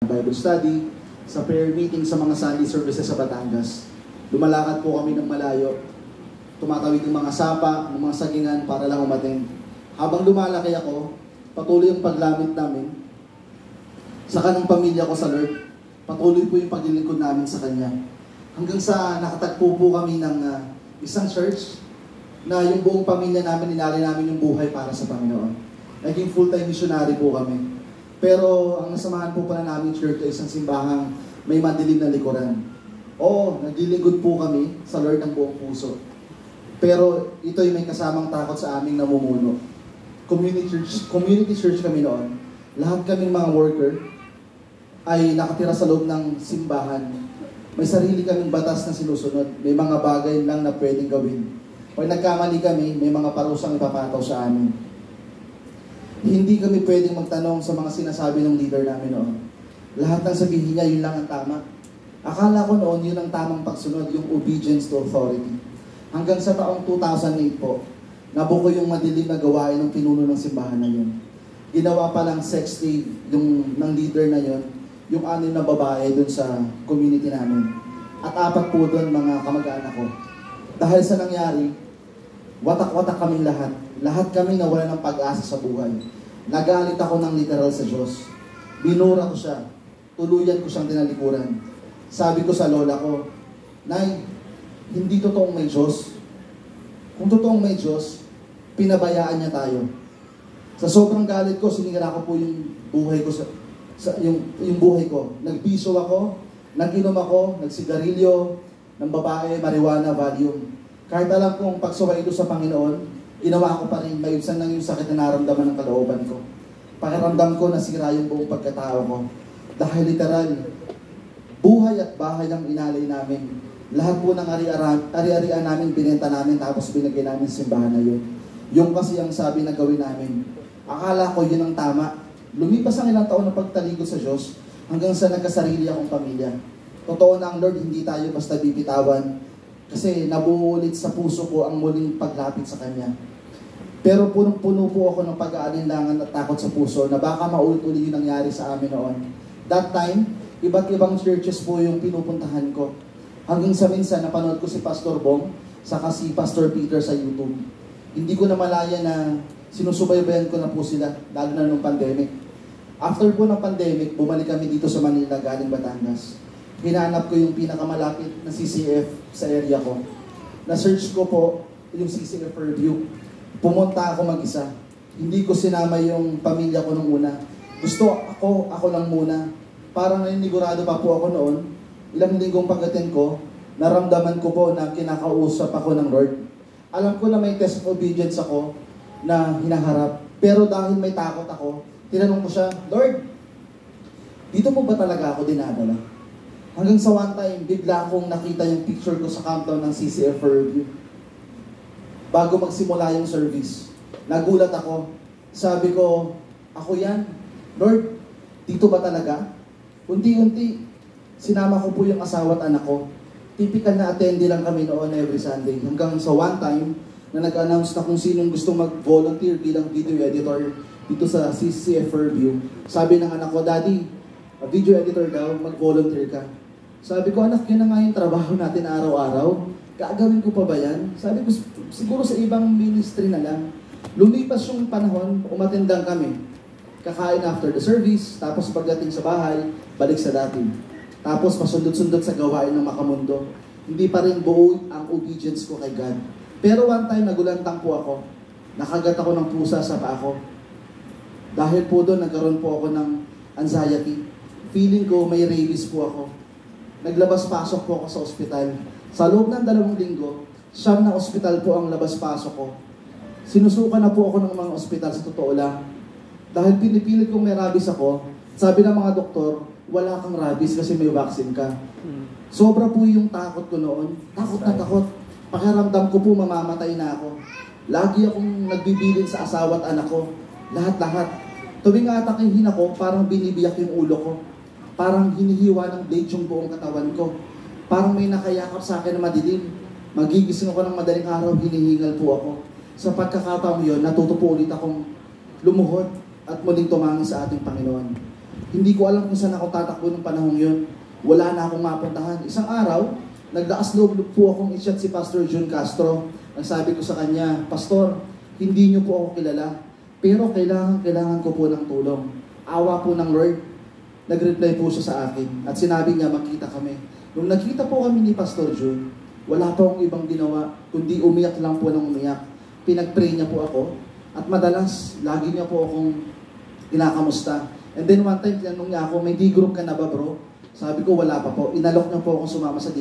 Bible study, sa prayer meeting sa mga Sunday services sa Batangas. Lumalakad po kami ng malayo, tumatawid ng mga sapa, ng mga sagingan para lang umattend. Habang lumalaki ako, patuloy ang paglamit namin sa kanang pamilya ko sa Lord. Patuloy po yung paglilingkod namin sa Kanya. Hanggang sa nakatagpo po kami ng isang church na yung buong pamilya namin, ninali namin yung buhay para sa Panginoon. Naging full-time missionary po kami. Pero ang nasamahan po pala namin church ay isang simbahang may madilim na likuran. Oo, naglilingkod po kami sa Lord ng buong puso. Pero ito ay may kasamang takot sa aming namumuno. Community church kami noon. Lahat kaming mga worker ay nakatira sa loob ng simbahan. May sarili kaming batas na sinusunod. May mga bagay lang na pwedeng gawin. Pag nagkamali kami, may mga parusang ipapataw sa amin. Hindi kami pwedeng magtanong sa mga sinasabi ng leader namin noon. Lahat ng sabihin niya, yun lang ang tama. Akala ko noon, yun ang tamang pagsunod, yung obedience to authority. Hanggang sa taong 2008 po, nabuko yung madilim na gawain ng pinuno ng simbahan na yun. Ginawa pa lang sex slave ng leader na yun, yung 6 na babae dun sa community namin. At 4 po dun mga kamag-anak ko. Dahil sa nangyari, watak-watak kaming lahat. Lahat kami nawala ng pag-asa sa buhay. Nagalit ako ng literal sa Diyos. Binura ko siya. Tuluyan ko siyang tinalikuran. Sabi ko sa lola ko, Nay, hindi totoong may Diyos. Kung totoong may Diyos, pinabayaan niya tayo. Sa sobrang galit ko, sinira ko po yung buhay ko yung buhay ko. Nagpiso ako, nag-inom ako, nagsigarilyo, ng babae, marijuana, Valium. Kahit alam kong pagsuway ito sa Panginoon, ginawa ko pa rin, mayugsan lang yung sakit na naramdaman ng kalooban ko. Pakiramdam ko, nasira yung buong pagkatao ko. Dahil literal, buhay at bahay ang inalay namin. Lahat po ng ari-arian namin, binenta namin, tapos binigay namin simbahan na yun. Yung kasi ang sabi na gawin namin. Akala ko yun ang tama. Lumipas ang ilang taon na pagtalikod sa Diyos, hanggang sa nagkasarili akong pamilya. Totoo na ang Lord, hindi tayo basta bibitawan. Kasi nabuulit sa puso ko ang muling paglapit sa Kanya. Pero punong-puno po ako ng pag-aalinlangan at takot sa puso na baka maulit-ulit yung nangyari sa amin noon. That time, iba't ibang churches po yung pinupuntahan ko. Hanggang sa minsan, napanood ko si Pastor Bong, saka si Pastor Peter sa YouTube. Hindi ko na malaya na sinusubaybayan ko na po sila, lalo na nung pandemic. After po ng pandemic, bumalik kami dito sa Manila galing Batangas. Hinanap ko yung pinakamalapit na CCF sa area ko. Na-search ko po yung CCF review. Pumunta ako mag-isa. Hindi ko sinama yung pamilya ko nung una. Gusto ako lang muna. Parang naninigurado pa po ako noon. Ilang linggong pagdating ko, naramdaman ko po na kinakausap ako ng Lord. Alam ko na may test of obedience ako na hinaharap. Pero dahil may takot ako, tinanong ko siya, Lord, dito po ba talaga ako dinadala? Hanggang sa one time, bigla akong nakita yung picture ko sa countdown ng CCF review. Bago magsimula yung service, nagulat ako. Sabi ko, ako yan. Lord, dito ba talaga? Unti-unti, sinama ko po yung asawa at anak ko. Typical na attendee lang kami noon every Sunday. Hanggang sa one time, na nag-announce na kung sinong gustong mag-volunteer bilang video editor dito sa CCF review. Sabi ng anak ko, Daddy, video editor daw, mag-volunteer ka. Sabi ko, anak, yun na nga yung trabaho natin araw-araw. Gagawin ko pa ba yan? Sabi ko, siguro sa ibang ministry na lang. Lumipas yung panahon, umatendang kami. Kakain after the service, tapos pagdating sa bahay, balik sa dati. Tapos pasundot-sundot sa gawain ng makamundo. Hindi pa rin buo ang obedience ko kay God. Pero one time, nagulantang po ako. Nakagat ako ng pusa sa paa ko. Dahil po doon, nagkaroon po ako ng anxiety. Feeling ko may rabies po ako. Naglabas-pasok po ako sa ospital. Sa loob ng 2 linggo, 9 na ospital po ang labas-pasok ko. Sinusukan na po ako ng mga ospital sa totoo lang. Dahil pinipilit kong may rabies ako, sabi ng mga doktor, wala kang rabies kasi may vaccine ka. Sobra po yung takot ko noon. Takot na takot. Pakiramdam ko po mamamatay na ako. Lagi akong nagbibilin sa asawa at anak ko. Lahat-lahat. Tuwing atakihin ako, parang binibiyak yung ulo ko. Parang hinihiwa ng blade yung buong katawan ko. Parang may nakayakap sa akin na madilim. Magigising ako ng madaling araw, hinihingal po ako. Sa pagkakataong yun, natuto po ulit akong lumuhod at muling tumangi sa ating Panginoon. Hindi ko alam kung saan ako tatakbo ng panahong yun. Wala na akong mapuntahan. Isang araw, naglakas loob po akong i-chat si Pastor Jun Castro. Ang sabi ko sa kanya, Pastor, hindi niyo po ako kilala, pero kailangan ko po ng tulong. Awa po ng Lord. Nag-reply po siya sa akin at sinabi niya, magkita kami. Nung nagkita po kami ni Pastor Jun, wala pa akong ibang ginawa, kundi umiyak lang po ng umiyak. Pinag-pray niya po ako at madalas, lagi niya po akong kinakamusta. And then one time, tinanong niya ako, may D-group ka na ba bro? Sabi ko, wala pa po. Inalok niya po akong sumama sa D-group.